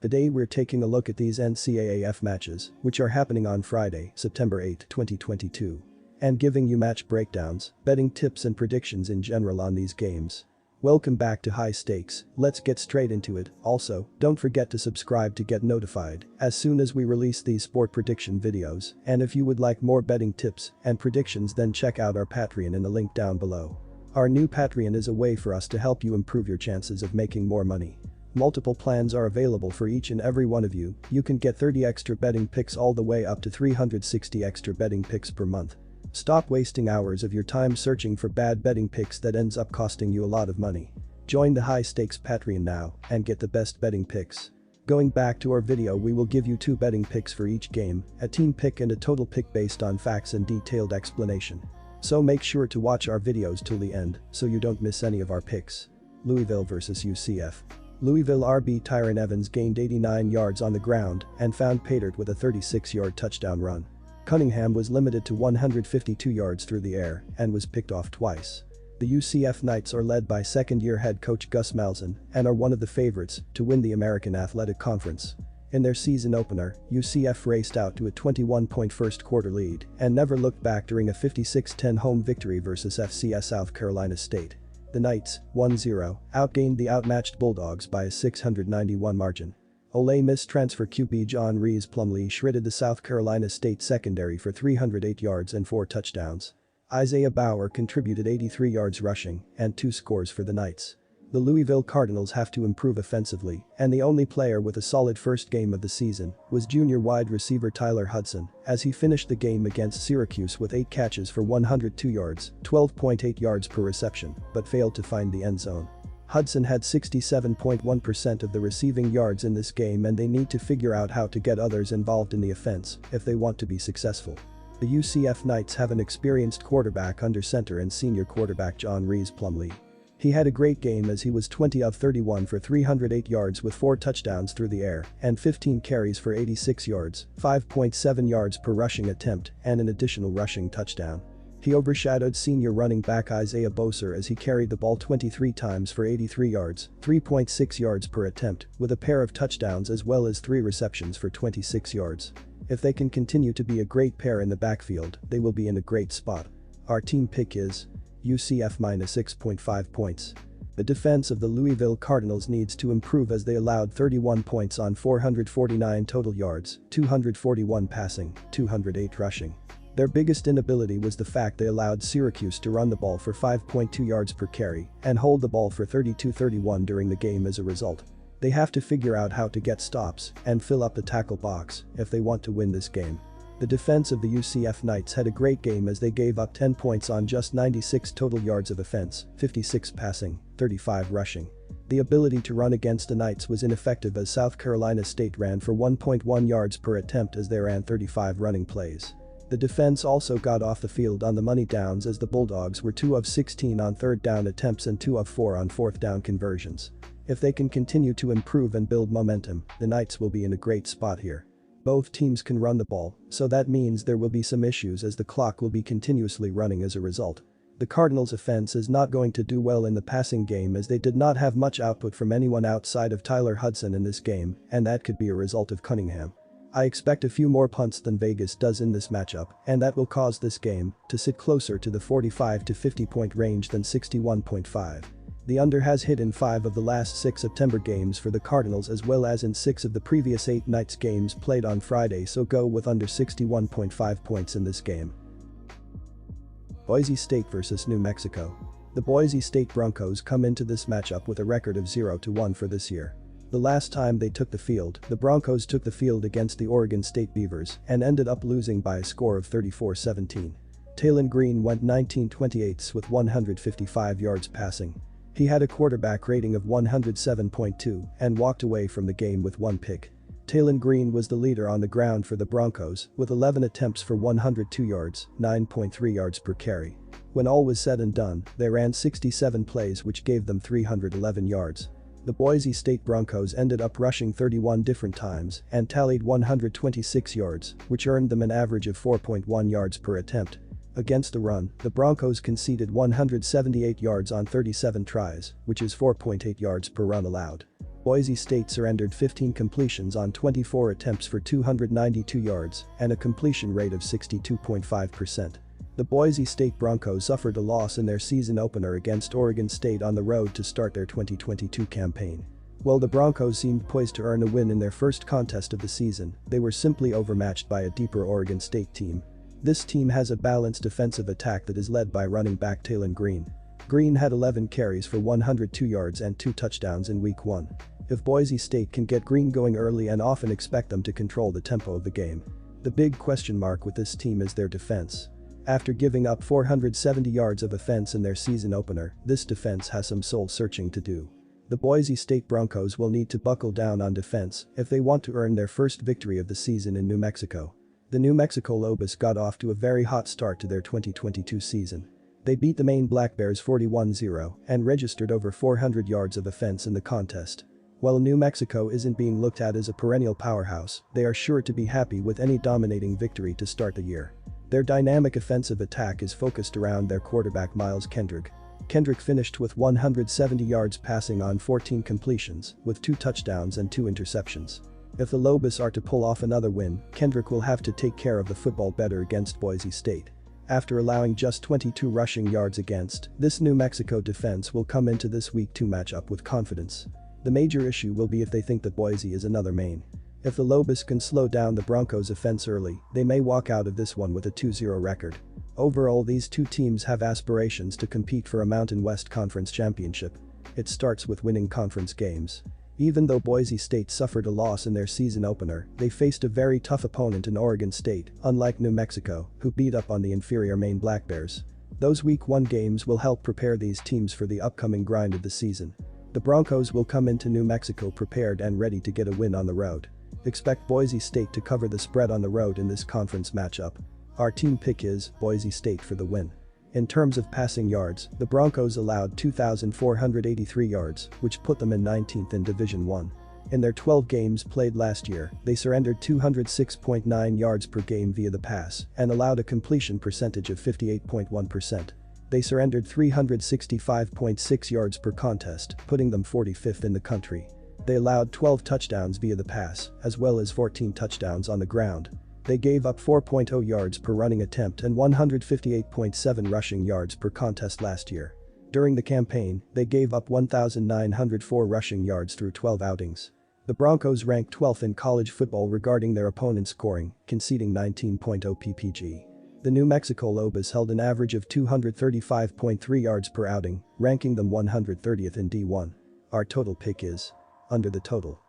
Today we're taking a look at these NCAAF matches, which are happening on Friday, September 8, 2022. And giving you match breakdowns, betting tips and predictions in general on these games. Welcome back to High Stakes, let's get straight into it. Also, don't forget to subscribe to get notified as soon as we release these sport prediction videos, and if you would like more betting tips and predictions, then check out our Patreon in the link down below. Our new Patreon is a way for us to help you improve your chances of making more money. Multiple plans are available for each and every one of you. You can get 30 extra betting picks all the way up to 360 extra betting picks per month. Stop wasting hours of your time searching for bad betting picks that ends up costing you a lot of money. Join the High Stakes Patreon now and get the best betting picks. Going back to our video, we will give you 2 betting picks for each game, a team pick and a total pick based on facts and detailed explanation. So make sure to watch our videos till the end so you don't miss any of our picks. Louisville vs UCF. Louisville RB Tyron Evans gained 89 yards on the ground and found Paydirt with a 36-yard touchdown run. Cunningham was limited to 152 yards through the air and was picked off twice. The UCF Knights are led by second-year head coach Gus Malzahn and are one of the favorites to win the American Athletic Conference. In their season opener, UCF raced out to a 21-point first-quarter lead and never looked back during a 56-10 home victory versus FCS South Carolina State. The Knights, 1-0, outgained the outmatched Bulldogs by a 691 margin. Ole Miss transfer QB John Rhys Plumlee shredded the South Carolina State secondary for 308 yards and 4 touchdowns. Isaiah Bauer contributed 83 yards rushing and 2 scores for the Knights. The Louisville Cardinals have to improve offensively, and the only player with a solid first game of the season was junior wide receiver Tyler Hudson, as he finished the game against Syracuse with 8 catches for 102 yards, 12.8 yards per reception, but failed to find the end zone. Hudson had 67.1% of the receiving yards in this game, and they need to figure out how to get others involved in the offense if they want to be successful. The UCF Knights have an experienced quarterback under center and senior quarterback John Rhys Plumlee. He had a great game as he was 20 of 31 for 308 yards with 4 touchdowns through the air and 15 carries for 86 yards, 5.7 yards per rushing attempt, and an additional rushing touchdown. He overshadowed senior running back Isaiah Boser as he carried the ball 23 times for 83 yards, 3.6 yards per attempt, with a pair of touchdowns as well as 3 receptions for 26 yards. If they can continue to be a great pair in the backfield, they will be in a great spot. Our team pick is UCF minus 6.5 points. The defense of the Louisville Cardinals needs to improve as they allowed 31 points on 449 total yards, 241 passing, 208 rushing. Their biggest inability was the fact they allowed Syracuse to run the ball for 5.2 yards per carry and hold the ball for 32-31 during the game as a result. They have to figure out how to get stops and fill up the tackle box if they want to win this game. The defense of the UCF Knights had a great game as they gave up 10 points on just 96 total yards of offense, 56 passing, 35 rushing. The ability to run against the Knights was ineffective as South Carolina State ran for 1.1 yards per attempt as they ran 35 running plays. The defense also got off the field on the money downs as the Bulldogs were 2 of 16 on 3rd down attempts and 2 of 4 on 4th down conversions. If they can continue to improve and build momentum, the Knights will be in a great spot here. Both teams can run the ball, so that means there will be some issues as the clock will be continuously running as a result. The Cardinals' offense is not going to do well in the passing game as they did not have much output from anyone outside of Tyler Hudson in this game, and that could be a result of Cunningham. I expect a few more punts than Vegas does in this matchup, and that will cause this game to sit closer to the 45 to 50 point range than 61.5. The under has hit in 5 of the last 6 September games for the Cardinals as well as in 6 of the previous 8 Knights games played on Friday, so go with under 61.5 points in this game. Boise State vs New Mexico. The Boise State Broncos come into this matchup with a record of 0-1 for this year. The last time they took the field, the Broncos took the field against the Oregon State Beavers and ended up losing by a score of 34-17. Talon Green went 19/28 with 155 yards passing. He had a quarterback rating of 107.2 and walked away from the game with 1 pick. Talon Green was the leader on the ground for the Broncos with 11 attempts for 102 yards, 9.3 yards per carry. When all was said and done, they ran 67 plays which gave them 311 yards. The Boise State Broncos ended up rushing 31 different times and tallied 126 yards, which earned them an average of 4.1 yards per attempt. Against the run, the Broncos conceded 178 yards on 37 tries, which is 4.8 yards per run allowed. Boise State surrendered 15 completions on 24 attempts for 292 yards and a completion rate of 62.5%. The Boise State Broncos suffered a loss in their season opener against Oregon State on the road to start their 2022 campaign. While the Broncos seemed poised to earn a win in their first contest of the season, they were simply overmatched by a deeper Oregon State team. This team has a balanced defensive attack that is led by running back Taylon Green. Green had 11 carries for 102 yards and 2 touchdowns in Week 1. If Boise State can get Green going early and often expect them to control the tempo of the game. The big question mark with this team is their defense. After giving up 470 yards of offense in their season opener, this defense has some soul-searching to do. The Boise State Broncos will need to buckle down on defense if they want to earn their first victory of the season in New Mexico. The New Mexico Lobos got off to a very hot start to their 2022 season. They beat the Maine Black Bears 41-0 and registered over 400 yards of offense in the contest. While New Mexico isn't being looked at as a perennial powerhouse, they are sure to be happy with any dominating victory to start the year. Their dynamic offensive attack is focused around their quarterback Miles Kendrick. Kendrick finished with 170 yards passing on 14 completions, with 2 touchdowns and 2 interceptions. If the Lobos are to pull off another win, Kendrick will have to take care of the football better against Boise State. After allowing just 22 rushing yards against, this New Mexico defense will come into this Week 2 matchup with confidence. The major issue will be if they think that Boise is another Maine. If the Lobos can slow down the Broncos' offense early, they may walk out of this one with a 2-0 record. Overall, these two teams have aspirations to compete for a Mountain West Conference championship. It starts with winning conference games. Even though Boise State suffered a loss in their season opener, they faced a very tough opponent in Oregon State, unlike New Mexico, who beat up on the inferior Maine Black Bears. Those Week 1 games will help prepare these teams for the upcoming grind of the season. The Broncos will come into New Mexico prepared and ready to get a win on the road. Expect Boise State to cover the spread on the road in this conference matchup. Our team pick is Boise State for the win. In terms of passing yards, the Broncos allowed 2,483 yards, which put them in 19th in Division I. In their 12 games played last year, they surrendered 206.9 yards per game via the pass and allowed a completion percentage of 58.1%. They surrendered 365.6 yards per contest, putting them 45th in the country. They allowed 12 touchdowns via the pass, as well as 14 touchdowns on the ground. They gave up 4.0 yards per running attempt and 158.7 rushing yards per contest last year. During the campaign, they gave up 1,904 rushing yards through 12 outings. The Broncos ranked 12th in college football regarding their opponent's scoring, conceding 19.0 ppg. The New Mexico Lobos held an average of 235.3 yards per outing, ranking them 130th in D1. Our total pick is under the total.